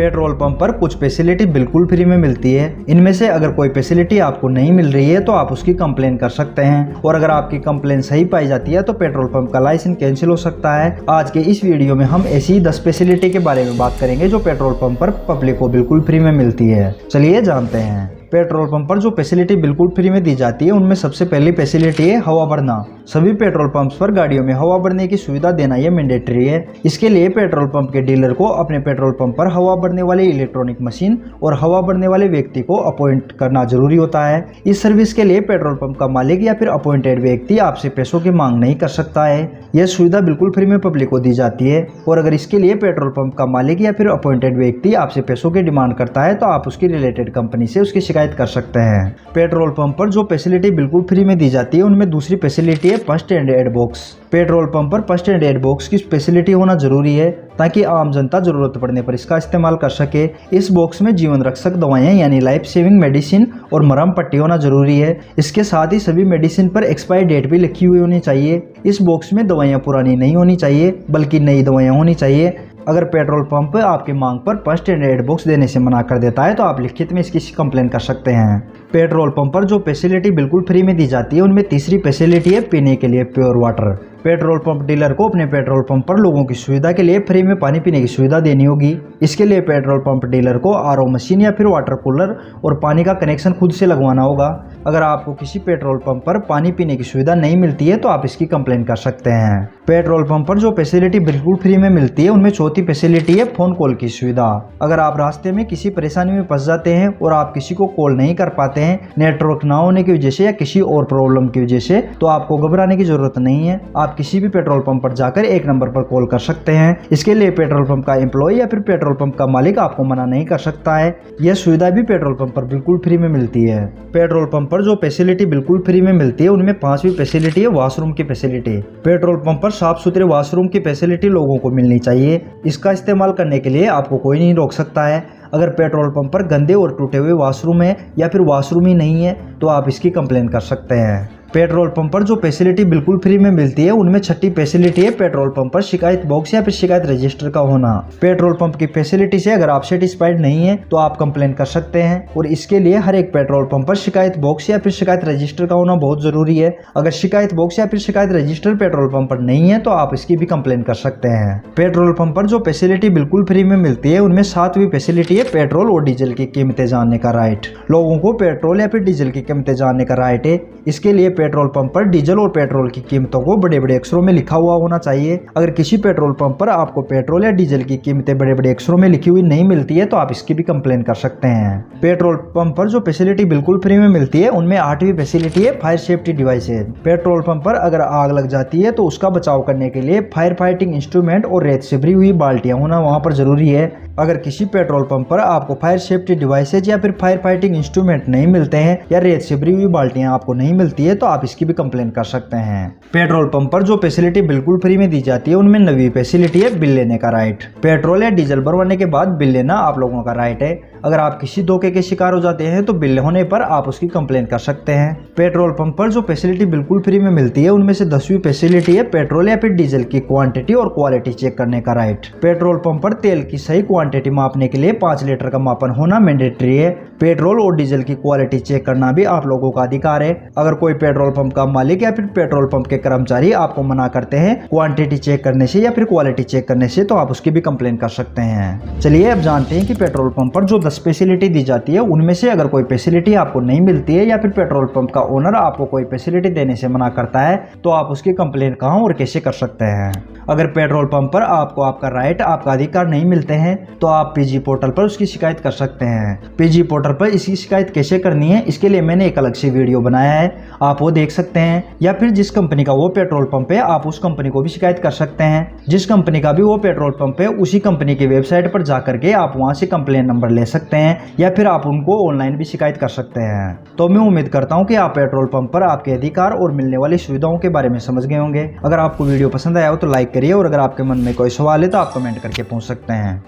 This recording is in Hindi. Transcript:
पेट्रोल पंप पर कुछ फैसिलिटी बिल्कुल फ्री में मिलती है। इनमें से अगर कोई फैसिलिटी आपको नहीं मिल रही है तो आप उसकी कंप्लेन कर सकते हैं, और अगर आपकी कंप्लेन सही पाई जाती है तो पेट्रोल पंप का लाइसेंस कैंसिल हो सकता है। आज के इस वीडियो में हम ऐसी ही 10 फैसिलिटी के बारे में बात करेंगे जो पेट्रोल पंप पर पब्लिक को बिल्कुल फ्री में मिलती है। चलिए जानते हैं। पेट्रोल पंप पर जो फैसिलिटी बिल्कुल फ्री में दी जाती है उनमें सबसे पहली फैसिलिटी है हवा भरना। सभी पेट्रोल पंप्स पर गाड़ियों में हवा भरने की सुविधा देना यह मैंडेटरी है। इसके लिए पेट्रोल पंप के डीलर को अपने पेट्रोल पंप पर हवा भरने वाली इलेक्ट्रॉनिक मशीन और हवा भरने वाले व्यक्ति को अपॉइंट करना जरूरी होता है। इस सर्विस के लिए पेट्रोल पंप का मालिक या फिर अपॉइंटेड व्यक्ति आपसे पैसों की मांग नहीं कर सकता है। यह सुविधा बिल्कुल फ्री में पब्लिक को दी जाती है, और अगर इसके लिए पेट्रोल पंप का मालिक या फिर अपॉइंटेड व्यक्ति आपसे पैसों की डिमांड करता है तो आप उसकी रिलेटेड कंपनी से उसकी शिकायत कर सकते हैं। पेट्रोल पंप पर जो फैसिलिटी बिल्कुल फ्री में दी जाती है उनमें दूसरी फैसिलिटी है first aid box. Petrol pump पर फर्स्ट एड बॉक्स की फैसिलिटी होना जरूरी है ताकि आम जनता जरूरत पड़ने पर इसका इस्तेमाल कर सके। इस बॉक्स में जीवन रक्षक दवाएं यानी लाइफ सेविंग मेडिसिन और मरहम पट्टी होना जरूरी है। इसके साथ ही सभी मेडिसिन पर एक्सपायरी डेट भी लिखी हुई होनी चाहिए। इस बॉक्स में दवाइयां पुरानी नहीं होनी चाहिए बल्कि नई दवाइयां होनी चाहिए। अगर पेट्रोल पंप आपकी मांग पर फर्स्ट एड बॉक्स देने से मना कर देता है तो आप लिखित में इसकी कंप्लेन कर सकते हैं। पेट्रोल पंप पर जो फैसिलिटी बिल्कुल फ्री में दी जाती है उनमें तीसरी फैसिलिटी है पीने के लिए pure water. Petrol pump dealer को अपने पेट्रोल पंप पर लोगों की सुविधा के लिए फ्री में पानी पीने की सुविधा देनी होगी। इसके लिए पेट्रोल पंप डीलर को आरओ मशीन या फिर वाटर कूलर और पानी का कनेक्शन खुद से लगवाना होगा। अगर आपको किसी पेट्रोल पंप पर पानी पीने की सुविधा नहीं मिलती है तो आप इसकी कंप्लेन कर सकते हैं। पेट्रोल पंप पर जो फैसिलिटी बिल्कुल फ्री में मिलती है उनमें चौथी फैसिलिटी है फोन कॉल की सुविधा। अगर आप रास्ते में किसी परेशानी में फंस जाते हैं और आप किसी को कॉल नहीं कर पाते हैं नेटवर्क ना होने की वजह से या किसी और प्रॉब्लम की वजह से, तो आपको घबराने की जरूरत नहीं है। आप किसी भी पेट्रोल पंप पर जाकर एक नंबर पर कॉल कर सकते हैं। इसके लिए पेट्रोल पंप का एम्प्लॉय या फिर पेट्रोल पंप का मालिक आपको मना नहीं कर सकता है। यह सुविधा भी पेट्रोल पंप पर बिल्कुल फ्री में मिलती है। पेट्रोल पंप पर जो फैसिलिटी बिल्कुल फ्री में मिलती है उनमें पांचवी फैसिलिटी है वॉशरूम की फैसिलिटी। पेट्रोल पंप पर साफ सुथरे वॉशरूम की फैसिलिटी लोगों को मिलनी चाहिए। इसका इस्तेमाल करने के लिए आपको कोई नहीं रोक सकता है। अगर पेट्रोल पंप पर गंदे और टूटे हुए वॉशरूम है या फिर वॉशरूम ही नहीं है तो आप इसकी कंप्लेन कर सकते हैं। पेट्रोल पंप पर जो फैसिलिटी बिल्कुल फ्री में मिलती है उनमें छठी फैसिलिटी है पेट्रोल पंप पर शिकायत बॉक्स या फिर शिकायत रजिस्टर का होना। पेट्रोल पंप की फैसिलिटी से अगर आप सेटिस्फाइड नहीं है तो आप कंप्लेन कर सकते हैं, और इसके लिए हर एक पेट्रोल पंप पर शिकायत बॉक्स या फिर शिकायत रजिस्टर का होना बहुत जरूरी है। अगर शिकायत बॉक्स या फिर शिकायत रजिस्टर पेट्रोल पंप पर नहीं है तो आप इसकी भी कंप्लेन कर सकते हैं। पेट्रोल पंप पर जो फैसिलिटी बिल्कुल फ्री में मिलती है उनमें सातवीं फैसिलिटी है पेट्रोल और डीजल की कीमतें जानने का राइट। लोगों को पेट्रोल या फिर डीजल की कीमतें जानने का राइट है। इसके लिए पेट्रोल पंप पर डीजल और पेट्रोल की कीमतों को बड़े बड़े अक्षरों में लिखा हुआ होना चाहिए। अगर किसी पेट्रोल पंप पर आपको पेट्रोल या डीजल की कीमतें बड़े बड़े अक्षरों में लिखी हुई नहीं मिलती है तो आप इसकी भी कंप्लेन कर सकते हैं। पेट्रोल पंप पर जो फैसिलिटी बिल्कुल फ्री में मिलती है उनमें आठवीं फैसिलिटी है fire safety devices. Petrol pump पर अगर आग लग जाती है तो उसका बचाव करने के लिए फायर फाइटिंग इंस्ट्रूमेंट और रेत से भरी हुई बाल्टियां होना वहां पर जरूरी है। अगर किसी पेट्रोल पंप पर आपको फायर सेफ्टी डिवाइसेज या फिर फायर फाइटिंग इंस्ट्रूमेंट नहीं मिलते हैं या रेत से भरी हुई बाल्टियां आपको नहीं मिलती है तो आप इसकी भी कंप्लेन कर सकते हैं। पेट्रोल पंप पर जो फैसिलिटी बिल्कुल फ्री में दी जाती है उनमें नवी फैसिलिटी है बिल लेने का राइट। पेट्रोल या डीजल भरवाने के बाद बिल लेना आप लोगों का राइट है। अगर आप किसी धोखे के शिकार हो जाते हैं तो बिल होने पर आप उसकी कंप्लेन कर सकते हैं। पेट्रोल पंप पर जो फैसिलिटी बिल्कुल फ्री में मिलती है उनमें से 10वीं फैसिलिटी है पेट्रोल या फिर डीजल की क्वांटिटी और क्वालिटी चेक करने का राइट। पेट्रोल पंप पर तेल की सही क्वांटिटी मापने के लिए 5 लीटर का मापन होना मैंडेटरी है। पेट्रोल और डीजल की क्वालिटी चेक करना भी आप लोगों का अधिकार है। अगर कोई पेट्रोल पंप का मालिक या फिर पेट्रोल पंप के कर्मचारी आपको मना करते हैं क्वांटिटी चेक करने से या फिर क्वालिटी चेक करने से तो आप उसकी भी कंप्लेन कर सकते हैं। चलिए अब जानते हैं कि पेट्रोल पंप पर जो 10 फैसिलिटी दी जाती है उनमें से अगर कोई फैसिलिटी आपको नहीं मिलती है या फिर पेट्रोल पंप का ओनर आपको कोई फैसिलिटी देने से मना करता है तो आप उसकी कंप्लेन कहां और कैसे कर सकते हैं। अगर पेट्रोल पंप पर आपको आपका राइट आपका अधिकार नहीं मिलते हैं तो आप पीजी पोर्टल पर उसकी शिकायत कर सकते हैं। पीजी पोर्टल पर इसकी शिकायत कैसे करनी है इसके लिए मैंने एक अलग से वीडियो बनाया है, आप वो देख सकते हैं। या फिर जिस कंपनी का वो पेट्रोल पंप है आप उस कंपनी को भी शिकायत कर सकते हैं। जिस कंपनी का भी वो पेट्रोल पंप है उसी कंपनी की वेबसाइट पर जाकर के आप वहां से कंप्लेन नंबर ले सकते हैं या फिर आप उनको ऑनलाइन भी शिकायत कर सकते हैं। तो मैं उम्मीद करता हूं कि आप पेट्रोल पंप पर आपके अधिकार और मिलने वाली सुविधाओं के बारे में समझ गए होंगे। अगर आपको वीडियो पसंद आया हो तो लाइक करिए, और अगर आपके मन में कोई सवाल है तो आप कमेंट करके पूछ सकते हैं।